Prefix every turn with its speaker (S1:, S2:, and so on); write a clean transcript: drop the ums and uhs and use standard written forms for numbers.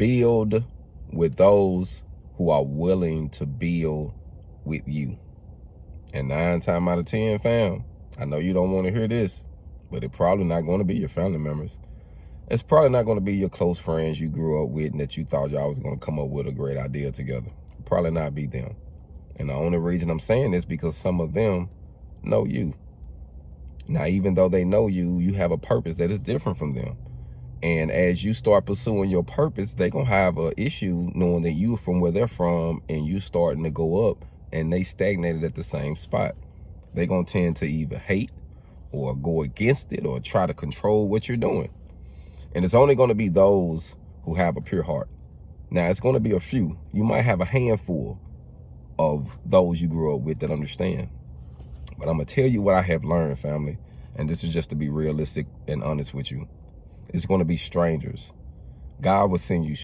S1: Build with those who are willing to build with you. And 9 times out of 10, fam, I know you don't want to hear this, but it's probably not going to be your family members. It's probably not going to be your close friends you grew up with and that you thought y'all was going to come up with a great idea together. Probably not be them. And the only reason I'm saying this because some of them know you. Now, even though they know you, you have a purpose that is different from them. And as you start pursuing your purpose, they're going to have an issue knowing that you from where they're from and you starting to go up and they stagnated at the same spot. They're going to tend to either hate or go against it or try to control what you're doing. And it's only going to be those who have a pure heart. Now, it's going to be a few. You might have a handful of those you grew up with that understand. But I'm going to tell you what I have learned, family. And this is just to be realistic and honest with you. It's going to be strangers. God will send you